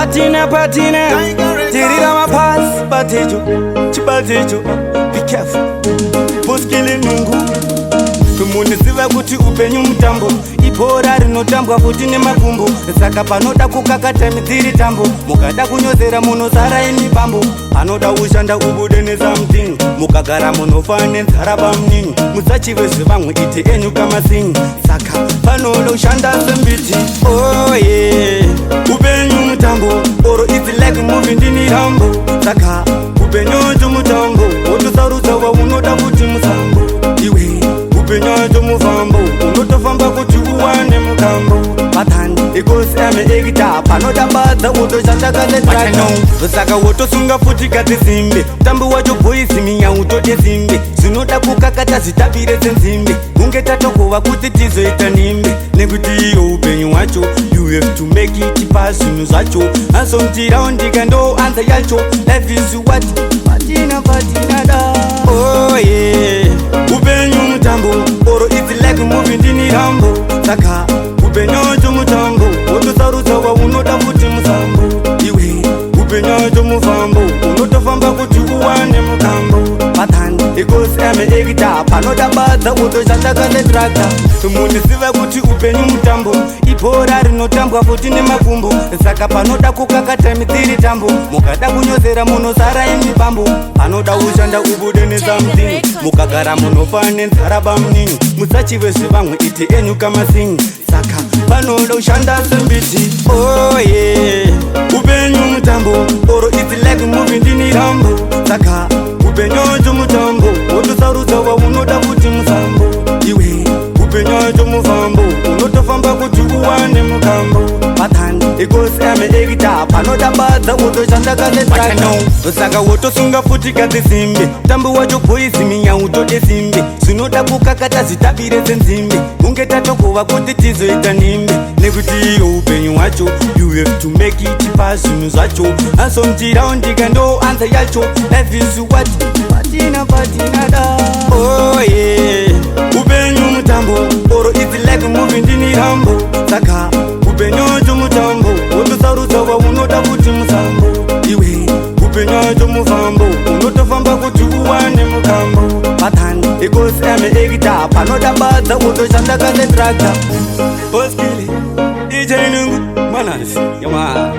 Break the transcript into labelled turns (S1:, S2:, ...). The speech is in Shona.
S1: patina tirira mapasi chibatecho be careful poskele nungu muniziva kuti upenyu mutambo ibhora rinotambwa futi nemakumbo saka panoda kukakata midziri tambo mukada kunyozera munosara imipambo panoda ushanda ubude nesamthing mukagara munofa nenzara pamuningi musachive zvevamwe ite enyu kamasingi saka panoda ushanda sembiti oye upenyu mutambo oro it's like movie ndini rambo saka upenyu mutambo wotosarudza waunoda kuti musambo iwe upenyu mufambo unotofamba kuti uwane mukambo patani ikosi ameekita panodabadza wotoshashakazetrano saka wotosunga futi kati simbe tambo wacho bhoisi minyautote simbe zvinoda kukakata zvitabire senzimbe kunge tatokova kuti tizoita nimbe nekuti iyo upenyu hwacho you have to make it pazvinhu zvacho asomutiraundika ndo anza yacho life is what patina da oh yeah upenyu mutambo oro it's like movie ndini rambo saka upenyu mutambo wotosarudza waunoda kuti musambo iwe upenyu mufambo unotofamba kuti uwane mukambo patani ikosi ameekita panodabadza wotoshashakazetrakta muniziva kuti upenyu mutambo ibhora rinotambwa futi nemakumbo saka panoda kukakata midziri tambo mukada kunyozera munosara imipambo panoda ushanda ubude nesamthing mukagara munofa nenzara pamuningi musachive zvevamwe ite enyu kamasingi saka panoda ushanda sembiti oye upenyu mutambo oro it's like movie ndini rambo saka upenyu mutambo wotosarudza waunoda kuti musambo iwe upenyu mufambo unotofamba kuti uwane mukambo patani ikosi ameekita panodabadza wotoshandakazetrano saka wotosunga futi kati simbe tambo wacho bhoisi minyautote simbe zvinoda kukakata zvitabire senzimbe kunge tatokova kuti tizoita nimbe nekuti iyo upenyu hwacho you have to make it pazvinhu zvacho asomutiraundika ndo anza yacho life is what patina da oh yeah upenyu mutambo oro it's like movie ndini rambo saka upenyu mutambo wotosarudza waunoda kuti musambo iwe upenyu mufambo unotofamba kuti uwane mukambo patani ikosi ameekita panodabadza wotoshandakazetrakta poskili ijenungu manasi yama